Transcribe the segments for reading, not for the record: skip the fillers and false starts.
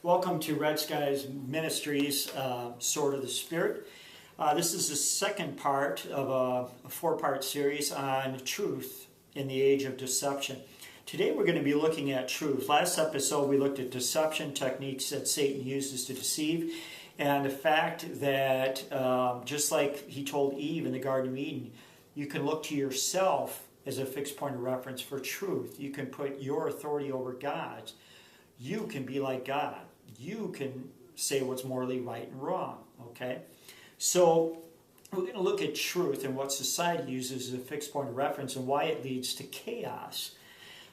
Welcome to Red Skies Ministries, Sword of the Spirit. This is the second part of a four-part series on truth in the age of deception. Today we're going to be looking at truth. Last episode we looked at deception techniques that Satan uses to deceive, and the fact that just like he told Eve in the Garden of Eden, you can look to yourself as a fixed point of reference for truth. You can put your authority over God's. You can be like God. You can say what's morally right and wrong, okay? So we're going to look at truth and what society uses as a fixed point of reference and why it leads to chaos.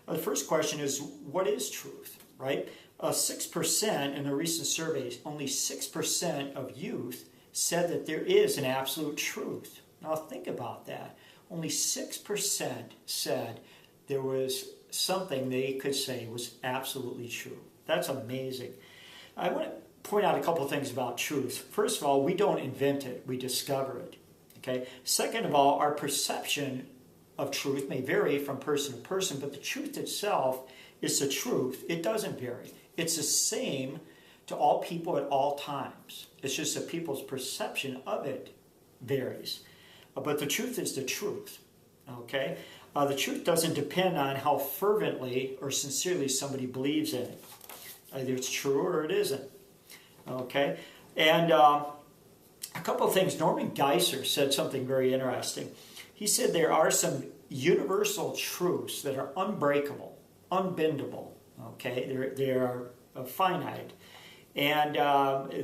The first question is, what is truth, right? 6% in a recent survey, only 6% of youth said that there is an absolute truth. Now think about that. Only 6% said there was something they could say was absolutely true. That's amazing. I want to point out a couple of things about truth. First of all, we don't invent it, we discover it. Okay. Second of all, our perception of truth may vary from person to person, but the truth itself is the truth. It doesn't vary. It's the same to all people at all times. It's just that people's perception of it varies. But the truth is the truth. Okay? The truth doesn't depend on how fervently or sincerely somebody believes in it. Either it's true or it isn't. Okay? And a couple of things. Norman Geisler said something very interesting. He said there are some universal truths that are unbreakable, unbendable. Okay? They are finite. And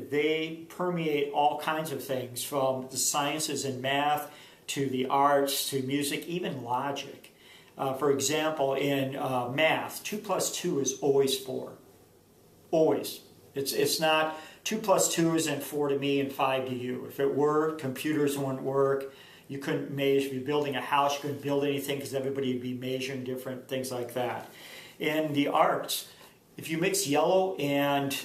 they permeate all kinds of things, from the sciences and math to the arts to music, even logic. For example, in math, 2 plus 2 is always 4. Always. It's not 2 plus 2 isn't 4 to me and 5 to you. If it were, computers wouldn't work. You couldn't measure. If you're building a house, you couldn't build anything because everybody would be measuring different things like that. In the arts, if you mix yellow and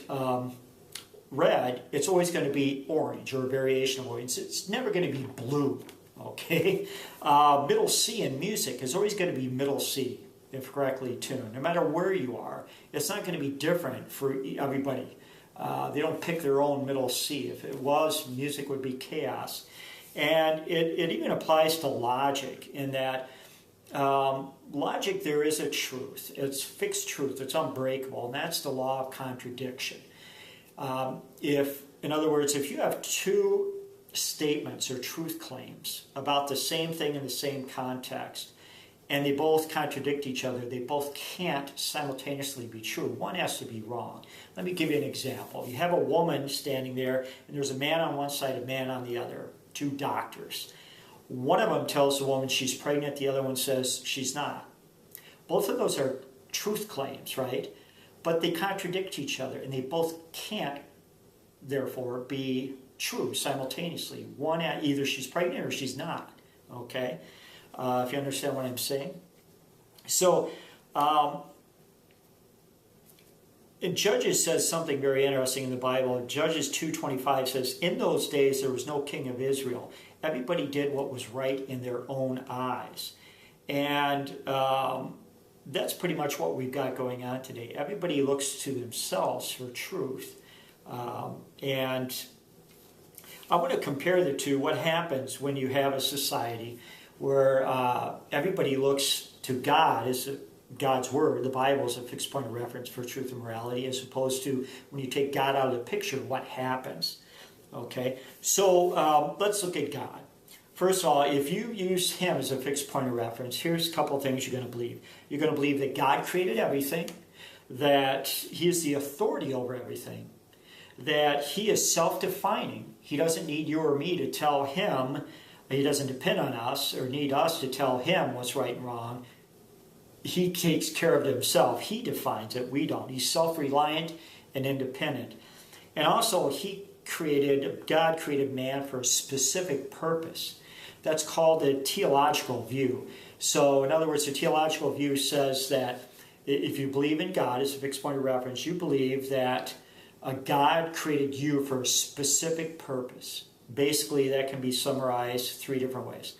red, it's always going to be orange or a variation of orange. It's never going to be blue. Okay? Middle C in music is always going to be middle C if correctly tuned. No matter where you are, it's not going to be different for everybody. They don't pick their own middle C. If it was, music would be chaos. And it even applies to logic in that logic, there is a truth. It's fixed truth. It's unbreakable, and that's the law of contradiction. In other words, if you have two statements or truth claims about the same thing in the same context, and they both contradict each other, they both can't simultaneously be true. One has to be wrong. Let me give you an example. You have a woman standing there, and there's a man on one side, a man on the other, two doctors. One of them tells the woman she's pregnant, the other one says she's not. Both of those are truth claims, right? But they contradict each other, and they both can't, therefore, be true simultaneously. One, either she's pregnant or she's not, okay? If you understand what I'm saying. So, and Judges says something very interesting in the Bible. Judges 2:25 says, in those days there was no king of Israel. Everybody did what was right in their own eyes. And that's pretty much what we've got going on today. Everybody looks to themselves for truth. And I want to compare the two. What happens when you have a society where everybody looks to God as God's Word, the Bible, is a fixed point of reference for truth and morality, as opposed to when you take God out of the picture, what happens? Okay, so let's look at God. First of all, if you use Him as a fixed point of reference, here's a couple of things you're going to believe. You're going to believe that God created everything, that He is the authority over everything, that He is self-defining. He doesn't need you or me to tell Him. He doesn't depend on us or need us to tell Him what's right and wrong. He takes care of it Himself. He defines it. We don't. He's self-reliant and independent. And also, God created man for a specific purpose. That's called the teleological view. So, in other words, the teleological view says that if you believe in God as a fixed point of reference, you believe that God created you for a specific purpose. Basically, that can be summarized 3 different ways.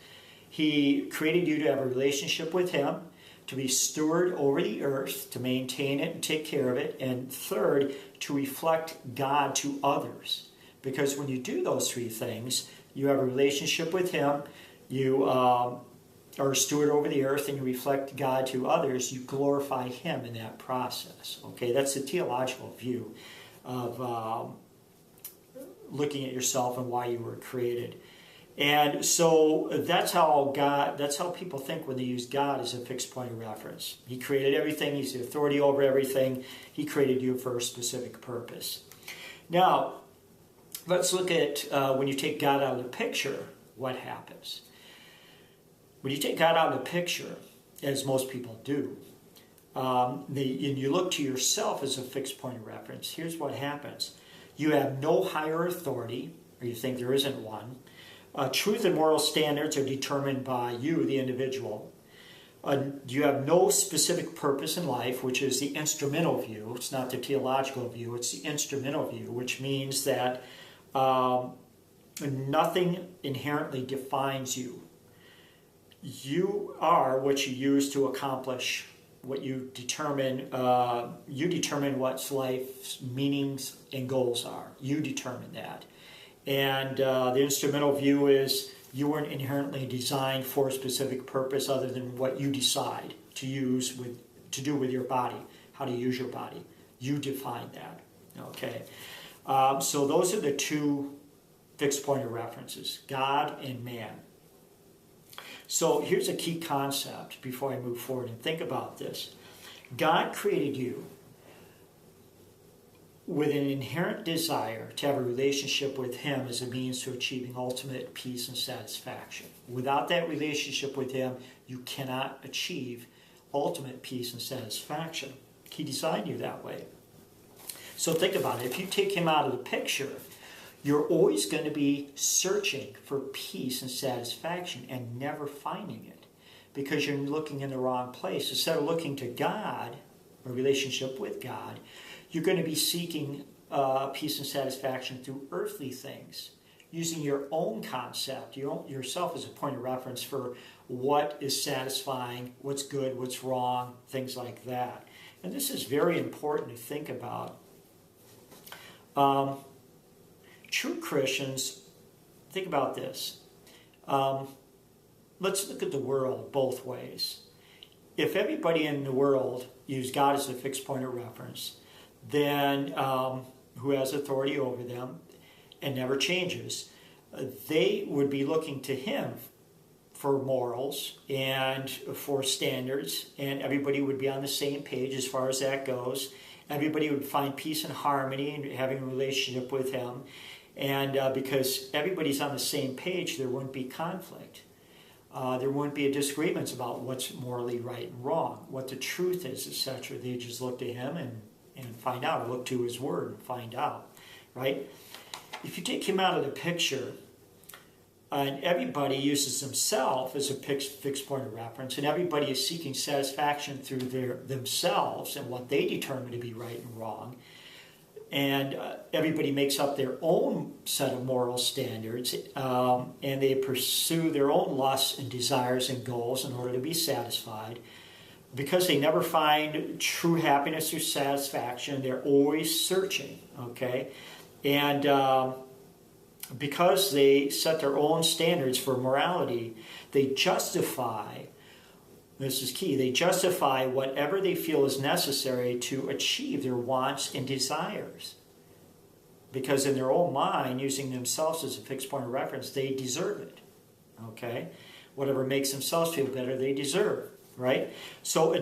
He created you to have a relationship with Him, to be steward over the earth, to maintain it and take care of it, and third, to reflect God to others. Because when you do those three things, you have a relationship with Him, you are a steward over the earth, and you reflect God to others, you glorify Him in that process. Okay, that's the theological view of looking at yourself and why you were created. And so that's how people think when they use God as a fixed point of reference. He created everything. He's the authority over everything. He created you for a specific purpose. Now, let's look at when you take God out of the picture, what happens. When you take God out of the picture, as most people do, and you look to yourself as a fixed point of reference, here's what happens. You have no higher authority, or you think there isn't one. Truth and moral standards are determined by you, the individual. You have no specific purpose in life, which is the instrumental view. It's not the theological view, it's the instrumental view, which means that nothing inherently defines you. You are what you use to accomplish what you determine. You determine what life's meanings and goals are. You determine that. And the instrumental view is you weren't inherently designed for a specific purpose other than what you decide to do with your body, how to use your body. You define that. Okay. So those are the two fixed point of references, God and man. So here's a key concept before I move forward and think about this. God created you with an inherent desire to have a relationship with Him as a means to achieving ultimate peace and satisfaction. Without that relationship with Him, you cannot achieve ultimate peace and satisfaction. He designed you that way. So think about it. If you take Him out of the picture, you're always going to be searching for peace and satisfaction and never finding it because you're looking in the wrong place. Instead of looking to God, a relationship with God, you're going to be seeking peace and satisfaction through earthly things, using your own concept, yourself as a point of reference for what is satisfying, what's good, what's wrong, things like that. And this is very important to think about. True Christians, think about this. Let's look at the world both ways. If everybody in the world used God as a fixed point of reference, then who has authority over them and never changes, they would be looking to Him for morals and for standards, and everybody would be on the same page as far as that goes. Everybody would find peace and harmony in having a relationship with Him. And because everybody's on the same page, there wouldn't be conflict. There wouldn't be disagreements about what's morally right and wrong, what the truth is, etc. They just look to Him and find out, or look to His Word and find out, right? If you take Him out of the picture, and everybody uses themselves as a fixed point of reference, and everybody is seeking satisfaction through themselves and what they determine to be right and wrong, and everybody makes up their own set of moral standards, and they pursue their own lusts and desires and goals in order to be satisfied. Because they never find true happiness or satisfaction, they're always searching, okay? And because they set their own standards for morality, they justify, this is key, they justify whatever they feel is necessary to achieve their wants and desires. Because in their own mind, using themselves as a fixed point of reference, they deserve it, okay? Whatever makes themselves feel better, they deserve, right? So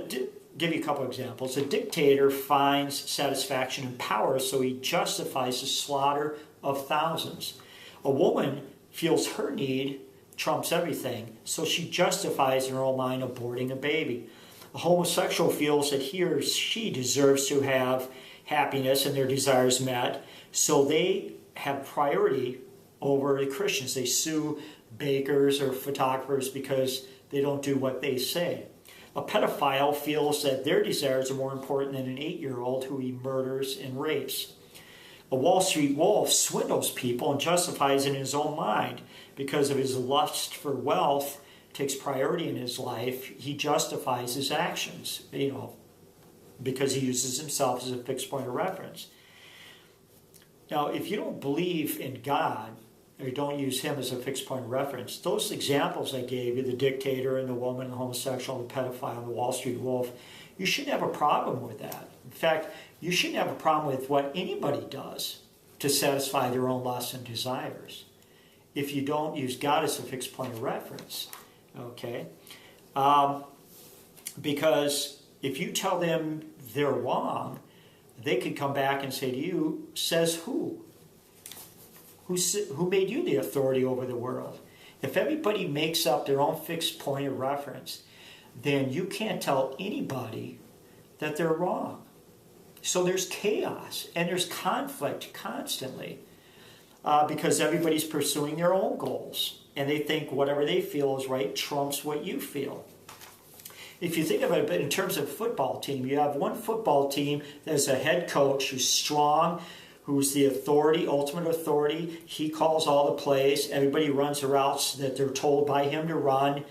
give you a couple examples. A dictator finds satisfaction in power, so he justifies the slaughter of thousands. A woman feels her need trumps everything, so she justifies in her own mind aborting a baby. A homosexual feels that he or she deserves to have happiness and their desires met, so they have priority over the Christians. They sue bakers or photographers because they don't do what they say. A pedophile feels that their desires are more important than an 8-year-old who he murders and rapes. A Wall Street wolf swindles people and justifies it in his own mind because of his lust for wealth takes priority in his life, he justifies his actions, because he uses himself as a fixed point of reference. Now, if you don't believe in God, or you don't use him as a fixed point of reference, those examples I gave you, the dictator and the woman, the homosexual, the pedophile, and the Wall Street wolf, you shouldn't have a problem with that. In fact, you shouldn't have a problem with what anybody does to satisfy their own lusts and desires if you don't use God as a fixed point of reference. Okay? Because if you tell them they're wrong, they could come back and say to you, says who? Who made you the authority over the world? If everybody makes up their own fixed point of reference, then you can't tell anybody that they're wrong. So there's chaos and there's conflict constantly because everybody's pursuing their own goals and they think whatever they feel is right trumps what you feel. If you think of it in terms of a football team, you have one football team that has a head coach who's strong, who's the authority, ultimate authority. He calls all the plays. Everybody runs the routes that they're told by him to run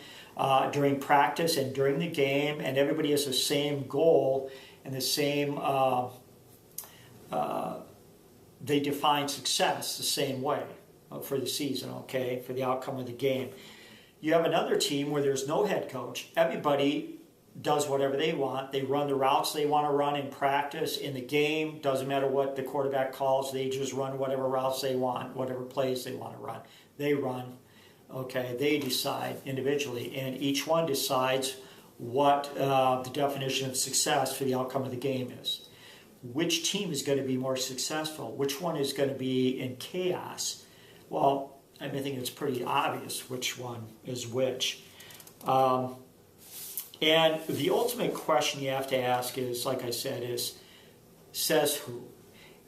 during practice and during the game, and everybody has the same goal and the same, they define success the same way for the season, okay, for the outcome of the game. You have another team where there's no head coach. Everybody does whatever they want. They run the routes they want to run in practice. In the game, doesn't matter what the quarterback calls, they just run whatever routes they want, whatever plays they want to run. They run, okay, they decide individually, and each one decides what the definition of success for the outcome of the game is. Which team is going to be more successful? Which one is going to be in chaos? Well, I think it's pretty obvious which one is which. And the ultimate question you have to ask is, like I said, is says who?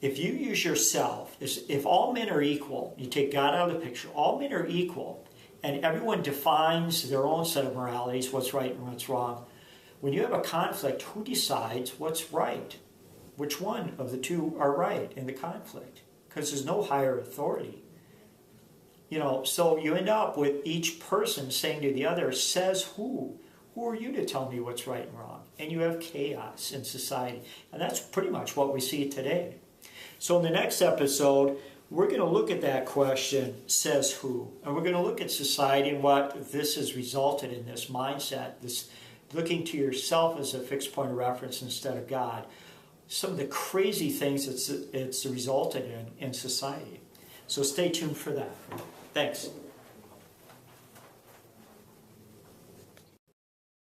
If you use yourself, if all men are equal, you take God out of the picture, all men are equal, and everyone defines their own set of moralities, what's right and what's wrong. When you have a conflict, who decides what's right? Which one of the two are right in the conflict? Because there's no higher authority. So you end up with each person saying to the other, says who? Who are you to tell me what's right and wrong? And you have chaos in society. And that's pretty much what we see today. So in the next episode, we're going to look at that question, says who? And we're going to look at society and what this has resulted in, this mindset, this looking to yourself as a fixed point of reference instead of God. Some of the crazy things it's resulted in society. So stay tuned for that. Thanks.